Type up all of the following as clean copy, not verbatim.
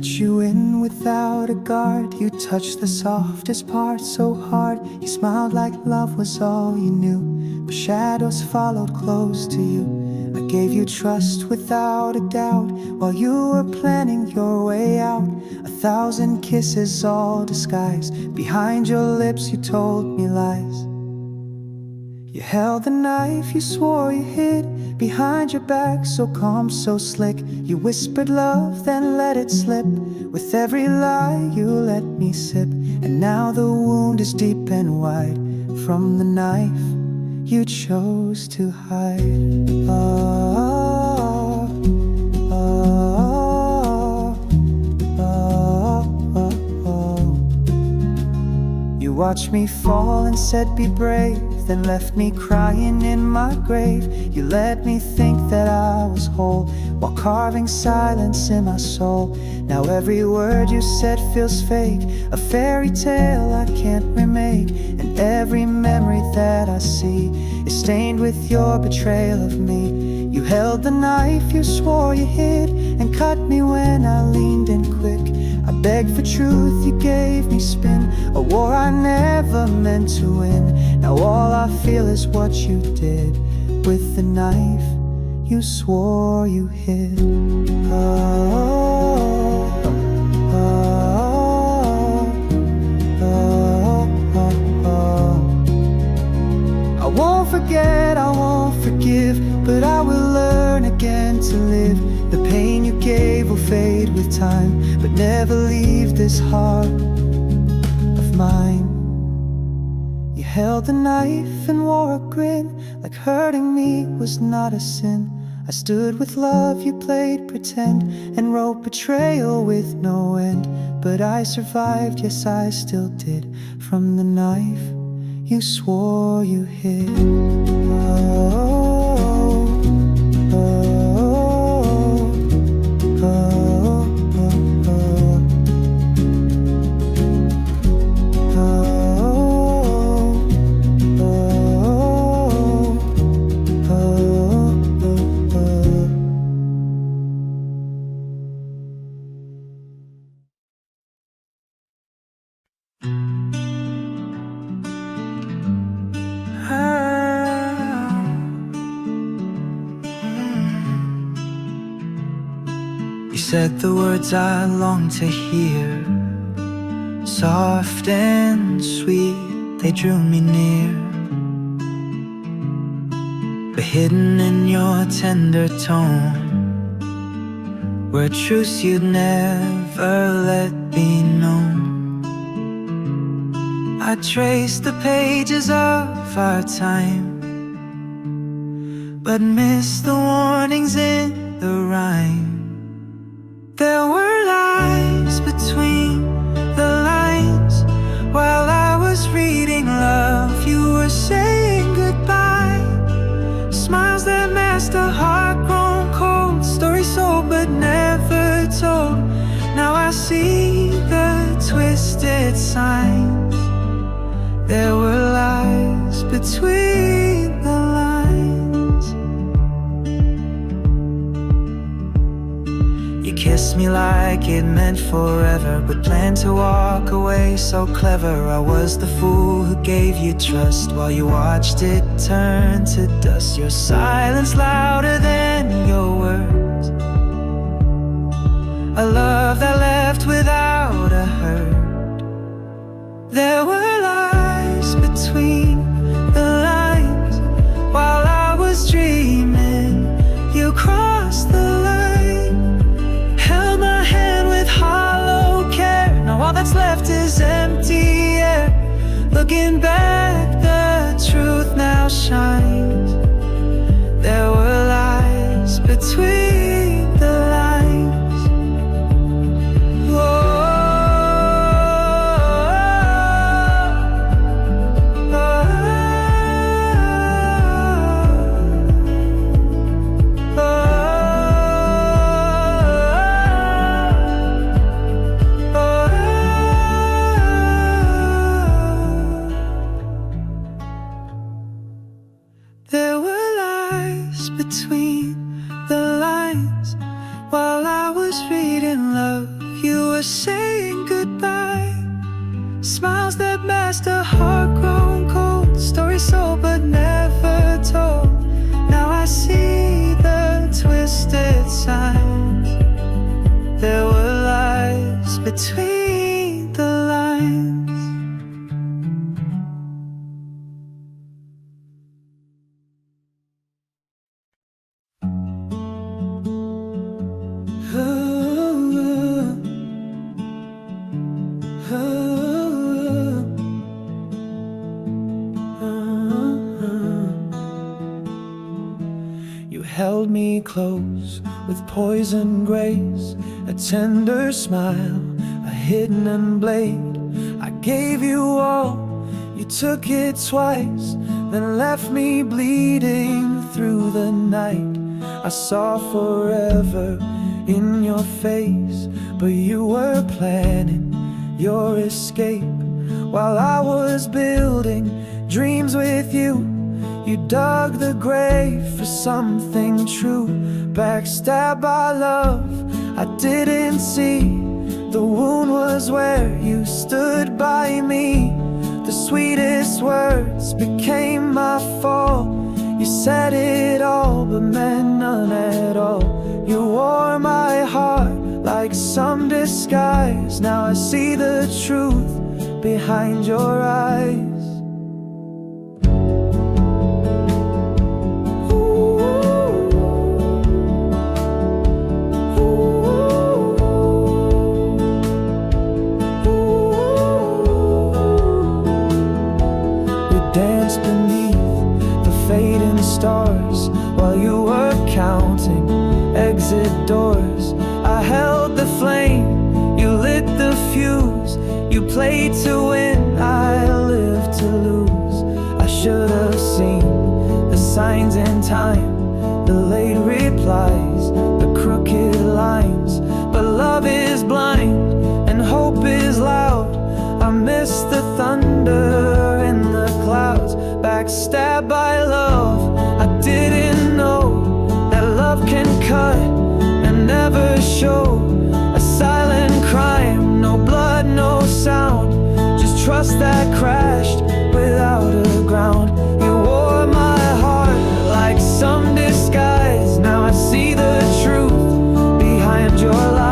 let you in without a guard. You touched the softest part so hard. You smiled like love was all you knew, but shadows followed close to you. I gave you trust without a doubt, while you were planning your way out. 1,000 kisses all disguised. Behind your lips you told me lies. You held the knife you swore you hid behind your back, so calm, so slick. You whispered love, then let it slip. With every lie you let me sip. And now the wound is deep and wide from the knife you chose to hide. You watched me fall and said be brave, then left me crying in my grave. You let me think that I was whole, while carving silence in my soul. Now every word you said feels fake, a fairy tale I can't remake. And every memory that I see is stained with your betrayal of me. You held the knife you swore you hid, and cut me when I leaned in quick. I begged for truth, you gave me spin, a war I never meant to win. Now all I feel is what you did with the knife you swore you hid. I won't forget, I won't forgive, but I will learn again to live. The pain you gave will fade with time, but never leave this heart of mine. You held the knife and wore a grin, like hurting me was not a sin. I stood with love, you played pretend, and wrote betrayal with no end. But I survived, yes I still did, from the knife you swore you hid. You said the words I long to hear, soft and sweet, they drew me near. But hidden in your tender tone were truths you'd never let be known. I traced the pages of our time, but missed the warnings in the rhyme. There were lies between the lines. While I was reading love, you were saying goodbye. Smiles that masked a heart grown cold, stories sold but never told. Now I see the twisted signs. There were lies between the lines. You kissed me like it meant forever, but planned to walk away so clever. I was the fool who gave you trust, while you watched it turn to dust. Your silence louder than your words, a love that left without a hurt. There were lies between the lines. While I was dreaming, you crossed the line, held my hand with hollow care. Now all that's left is empty air. Looking back, the truth now shines. There were lies between the lines. There were lies between the lines. While I was reading love, you between the lines. You held me close with poison grace, a tender smile, a hidden blade. I gave you all, you took it twice, then left me bleeding through the night. I saw forever in your face, but you were planning your escape. While I was building dreams with you, you dug the grave for something true. Backstabbed by love I didn't see. The wound was where you stood by me. The sweetest words became my fall. You said it all but meant none at all. You wore my heart like some disguise. Now I see the truth behind your eyes. Danced beneath the fading stars while you were counting exit doors. I held the flame, you lit the fuse. You played to win, I lived to lose. I should have seen the signs in time, the late replies, the crooked lines. But love is blind and hope is loud. I miss the thunder in the clouds. Backstabbed by love, I didn't know that love can cut and never show. A silent crime, no blood, no sound, just trust that crashed without a ground. You wore my heart like some disguise. Now I see the truth behind your lies.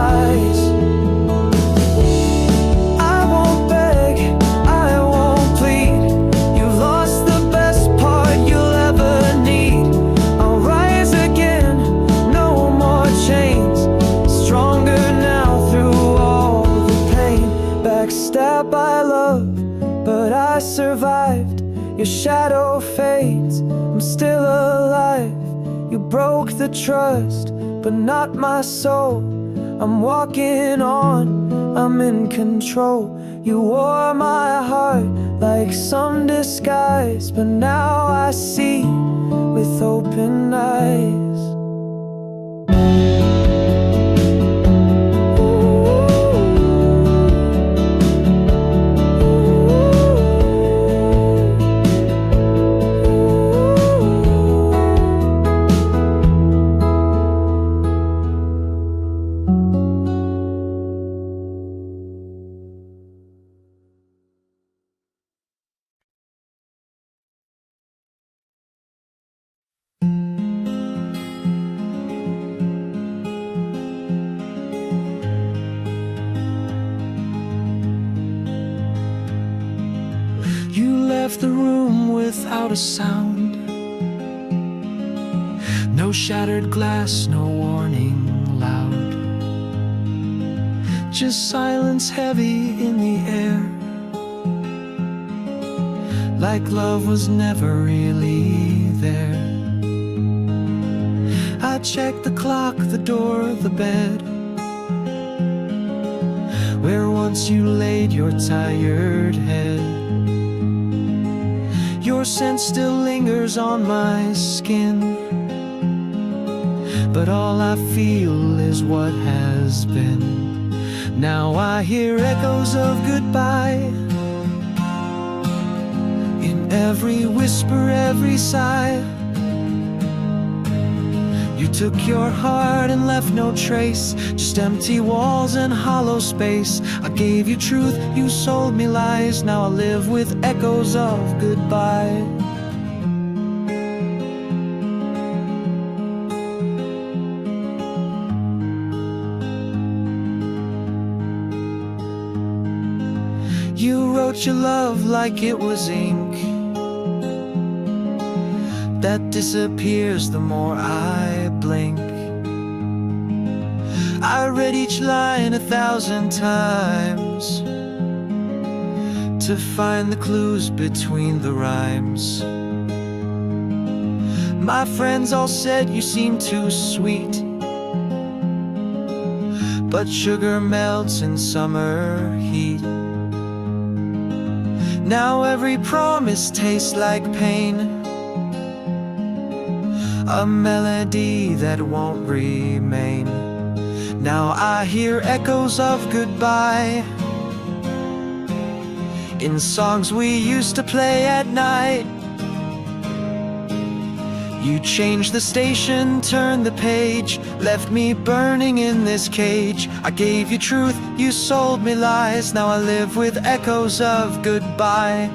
Stabbed by love, but I survived. Your shadow fades, I'm still alive. You broke the trust, but not my soul. I'm walking on, I'm in control. You wore my heart like some disguise, but now I see with open eyes. You left the room without a sound. No shattered glass, no warning loud. Just silence heavy in the air, like love was never really there. I checked the clock, the door, the bed, where once you laid your tired head. Your scent still lingers on my skin, but all I feel is what has been. Now I hear echoes of goodbye in every whisper, every sigh. You took your heart and left no trace, just empty walls and hollow space. I gave you truth, you sold me lies. Now I live with echoes of goodbye. wrote your love like it was ink that disappears the more I blink. I read each line 1,000 times to find the clues between the rhymes. My friends all said you seem too sweet, but sugar melts in summer heat. Now every promise tastes like pain, a melody that won't remain. Now I hear echoes of goodbye in songs we used to play at night. You changed the station, turned the page, left me burning in this cage. I gave you truth, you sold me lies. Now I live with echoes of goodbye.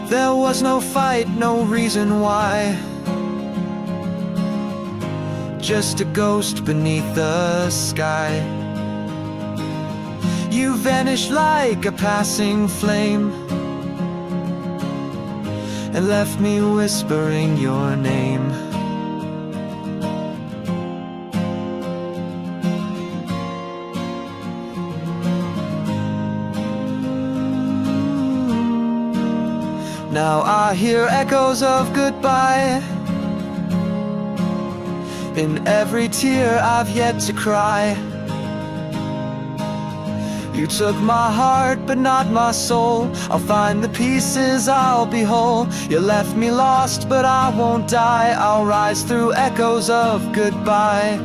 There was no fight, no reason why, just a ghost beneath the sky. You vanished like a passing flame and left me whispering your name. Now I hear echoes of goodbye in every tear I've yet to cry. You took my heart but not my soul. I'll find the pieces, I'll be whole. You left me lost but I won't die. I'll rise through echoes of goodbye.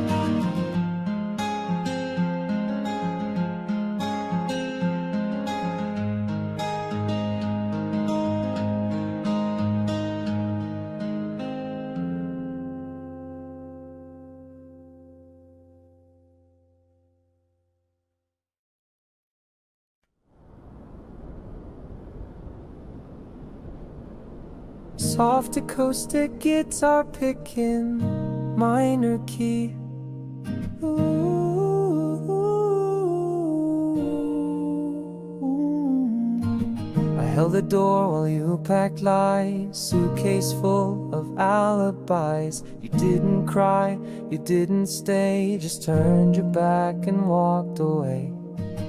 Soft acoustic guitar picking, minor key. I held the door while you packed lies, suitcase full of alibis. You didn't cry, you didn't stay, just turned your back and walked away.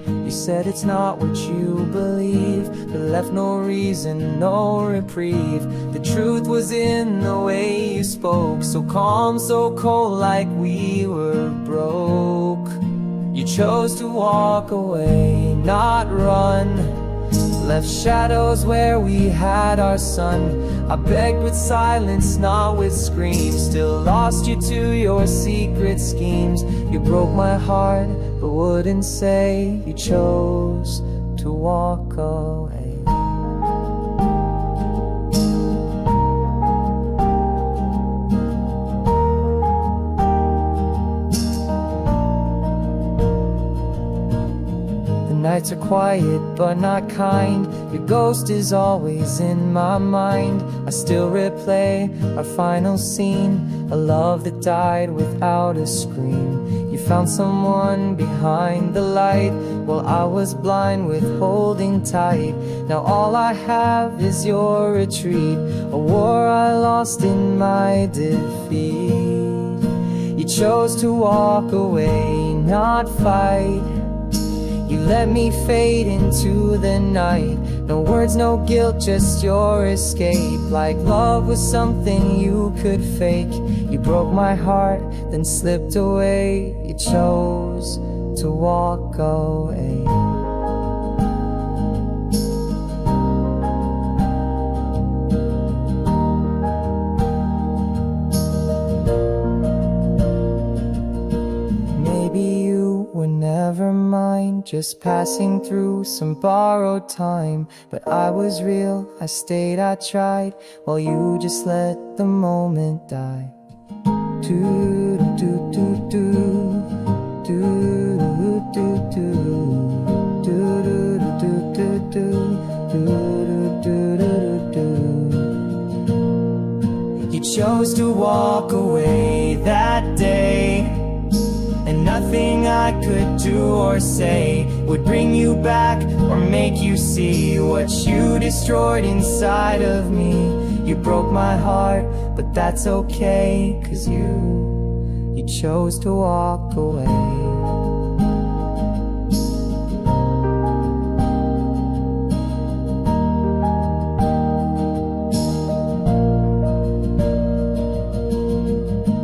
You said it's not what you believe, but left no reason, no reprieve. The truth was in the way you spoke, so calm, so cold, like we were broke. You chose to walk away, not run, left shadows where we had our sun. I begged with silence, not with screams, still lost you to your secret schemes. You broke my heart, but wouldn't say. You chose to walk away. Nights are quiet but not kind. Your ghost is always in my mind. I still replay our final scene, a love that died without a scream. You found someone behind the light while I was blind with holding tight. Now all I have is your retreat, a war I lost in my defeat. You chose to walk away, not fight. You let me fade into the night. No words, no guilt, just your escape. Like love was something you could fake. You broke my heart, then slipped away. You chose to walk away. Never mind, just passing through some borrowed time. But I was real, I stayed, I tried, while you just let the moment die. Do do do do do do do do do do do. You chose to walk away that day, and nothing I could do or say would bring you back or make you see what you destroyed inside of me. You broke my heart, but that's okay, 'cause you chose to walk away.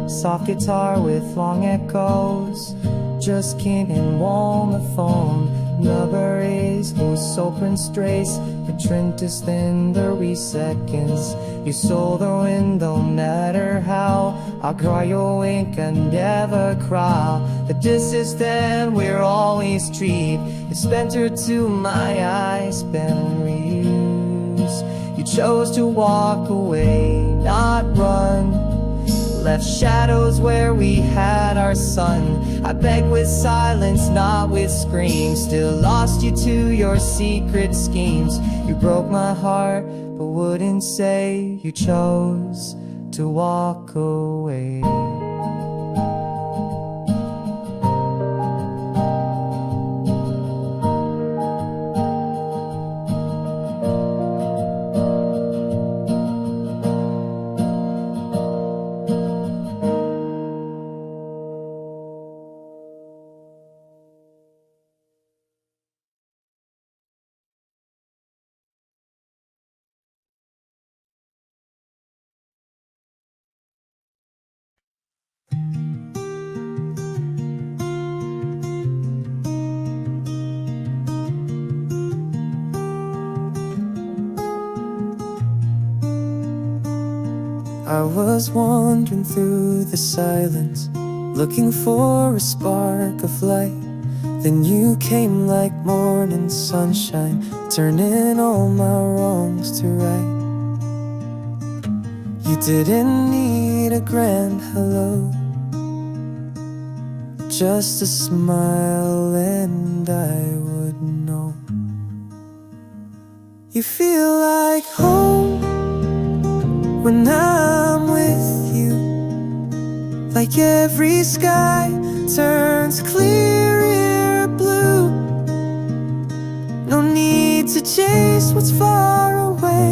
Soft guitar with long echoes, just can't and warm the phone. Number is whose sopran strays, betrintus in the seconds. You sold the wind, no matter how. I'll cry your wink and never cry. The distance that we're always treat, it's splinter to my eyes, been reused. You chose to walk away, not run. Left shadows where we had our sun. I begged with silence, not with screams. Still lost you to your secret schemes. You broke my heart, but wouldn't say you chose to walk away. I was wandering through the silence, looking for a spark of light. Then you came like morning sunshine, turning all my wrongs to right. You didn't need a grand hello, just a smile and I would know. You feel like home when I'm with you, like every sky turns clearer blue. No need to chase what's far away,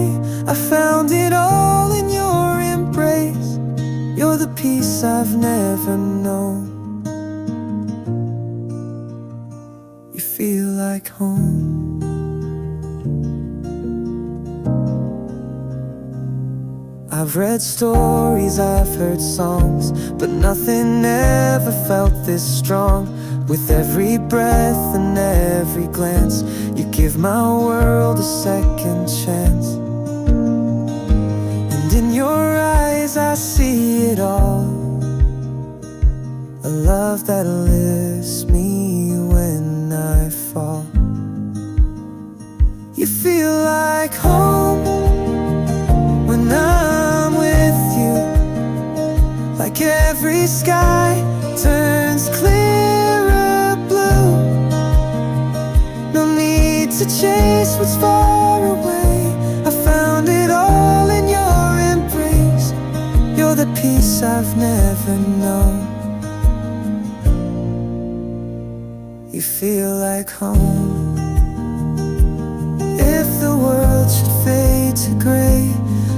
I found it all in your embrace. You're the peace I've never known. You feel like home. I've read stories, I've heard songs, but nothing ever felt this strong. With every breath and every glance, you give my world a second chance. And in your eyes I see it all, a love that lifts me when I fall. You feel like home when I'm with you, like every sky turns clearer blue. No need to chase what's far away, I found it all in your embrace. You're the peace I've never known. You feel like home. If the world should fade to gray,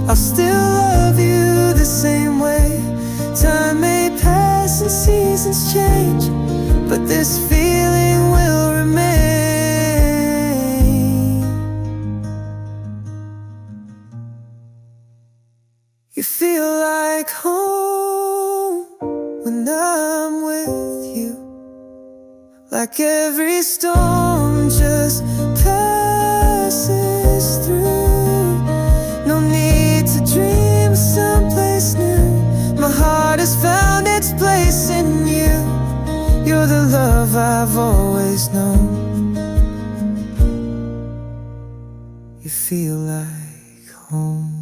I'll still love you the same way. Time may pass and seasons change, but this feeling will remain. You feel like home when I'm with you, like every storm just passes through. No need to dream of someplace new, my heart has found its place in you. You're the love I've always known. You feel like home.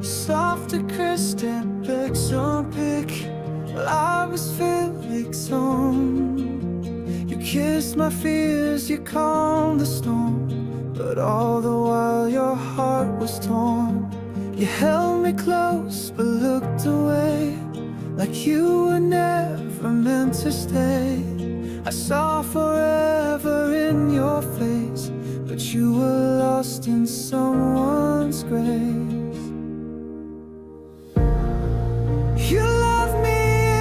Soft acoustic, picks on pick, I was Felix on. You kissed my fears, you calmed the storm, but all the while your was torn. You held me close but looked away, like you were never meant to stay. I saw forever in your face, but you were lost in someone's grace. You loved me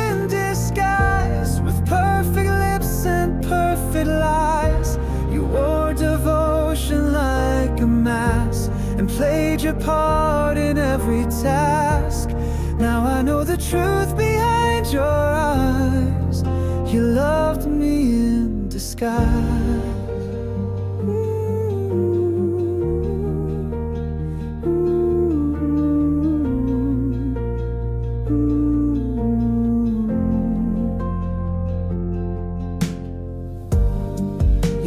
in disguise, with perfect lips and perfect lies. You wore devotion like a mask, and played your part in every task. Now I know the truth behind your eyes. You loved me in disguise.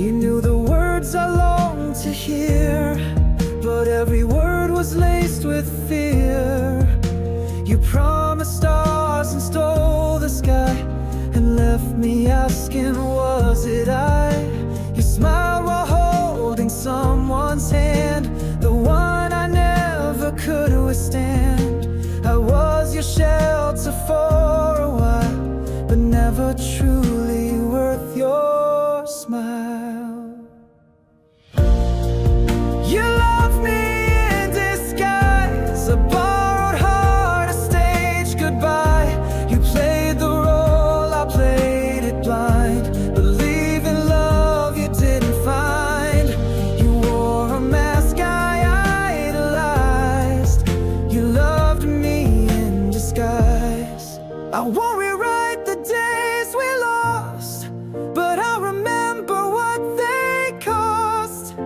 You knew the words I longed to hear, but every word was laced with fear. You promised stars and stole the sky, and left me asking, was it I? You smiled while holding someone's hand, the one I never could withstand. I was your shelter for a while, but never truly worth your smile. You love me in disguise, a borrowed heart, a stage goodbye. You played the role, I played it blind, believing love you didn't find. You wore a mask I idolized. You loved me in disguise. I won't rewrite the days we lost, but I remember what they cost.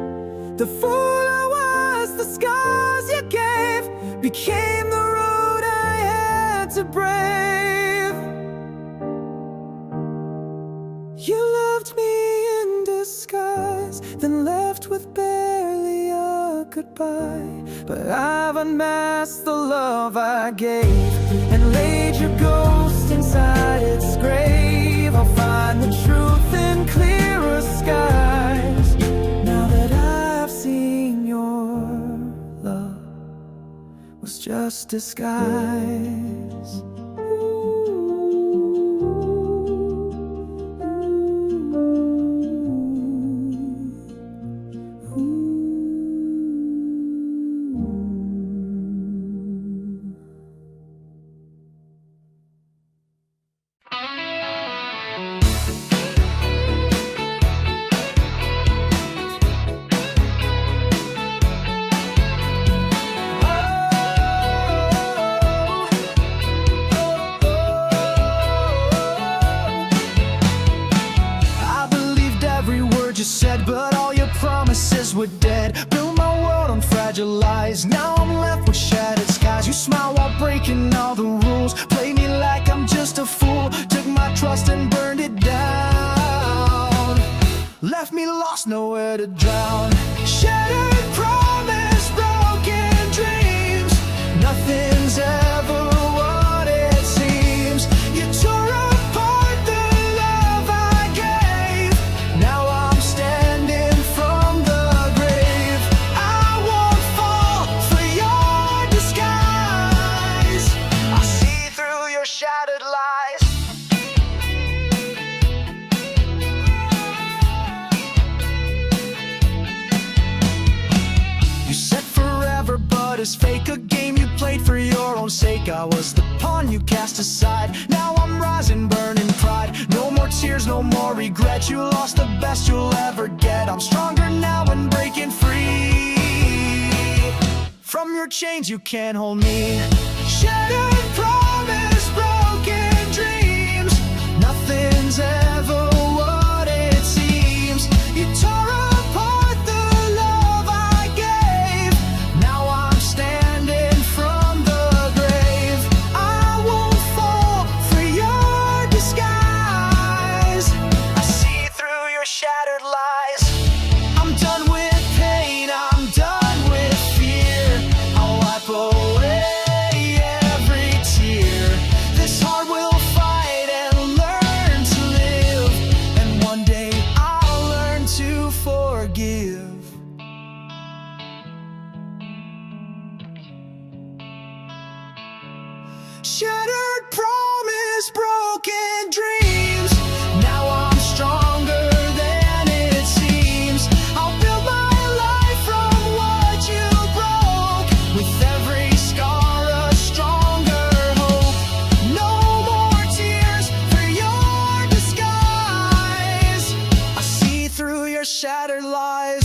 The fool I was, the scars you gave, became the road I had to brave. You loved me in disguise, then left with barely a goodbye. But I've unmasked the love I gave, and laid your ghost inside its grave. I'll find the truth in clearer skies, now that I've seen your love was just disguise. Said, but all your promises were dead. Built my world on fragile lies. Now I'm left with shattered skies. You smile while breaking all the rules. Play me like I'm just a fool. Took my trust and burned it down. Left me lost, nowhere to drown. Shattered promise, broken dreams. Nothing's ever what it seems. You tore apart the love I gave. Now I'm standing from the grave. I won't fall for your disguise. I see through your shattered lies. You said forever, but it's fake. A game you played for your own sake. I was the pawn you cast aside. Now I'm rising, burning pride. No more tears, no more regret. You lost the best you'll ever get. I'm stronger now and breaking free. From your chains you can't hold me. Shattered promise, broken dreams. Nothing's ever what it seems. You tore apart the love I gave. Now I'm standing from the grave. I won't fall for your disguise. I see through your shattered lies. I'm done with pain, I'm done with fear. I'll wipe away every tear. This heart will fight and learn to live, and one day I'll learn to forgive. Shattered promise, broken dreams. Now I'm stronger than it seems. I'll build my life from what you broke. With every scar a stronger hope. No more tears for your disguise. I see through your shattered lies.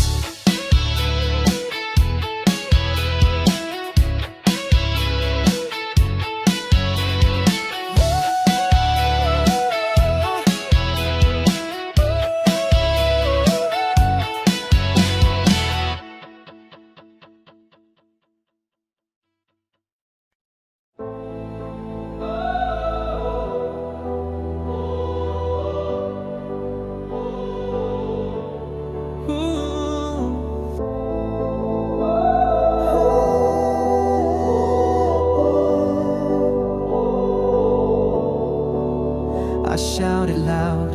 I shouted loud,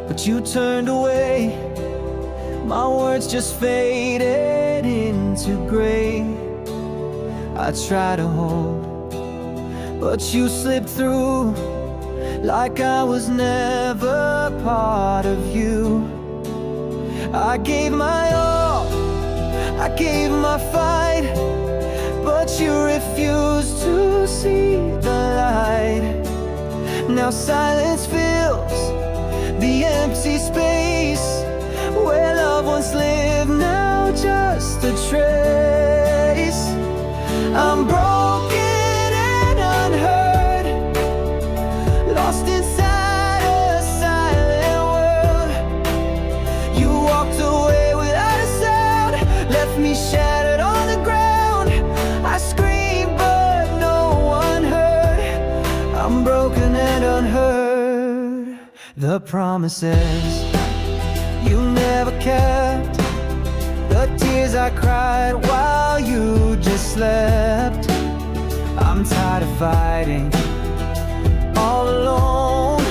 but you turned away. My words just faded into gray. I tried to hold, but you slipped through, like I was never part of you. I gave my all, I gave my fight, but you refused to see the light. Now silence fills the empty space where loved ones live, now just a trace. I'm broken and unheard, lost inside a silent world. You walked away without a sound, left me shattered on the ground. I screamed but no one heard. I'm broken and unheard. The promises you never kept, the tears I cried while you just slept. I'm tired of fighting all alone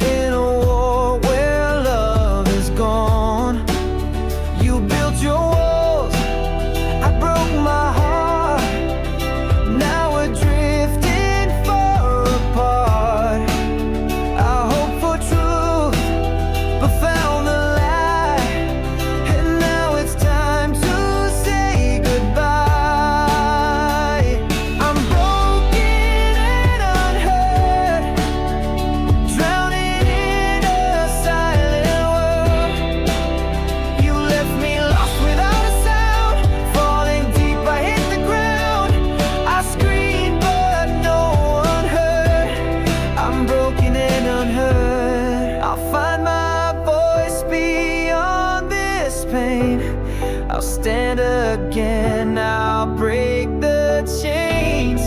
in a war where love is gone. You built your walls, I broke my heart. Now we're drifting far apart. I hoped for truth, but found the lie. And now it's time to say goodbye. I'm broken and unheard, drowning in a silent world. You left me lost without a sound, falling deep I hit the ground. I screamed but no one heard. I'm broken and unheard. I'll find my voice beyond this pain. I'll stand again, I'll break the chains.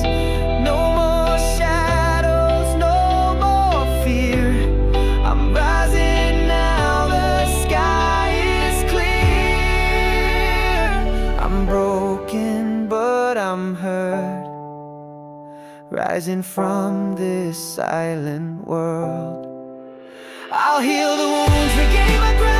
No more shadows, no more fear. I'm rising now, the sky is clear. I'm broken but I'm heard, rising from this silent world. I'll heal the wounds, regain my ground.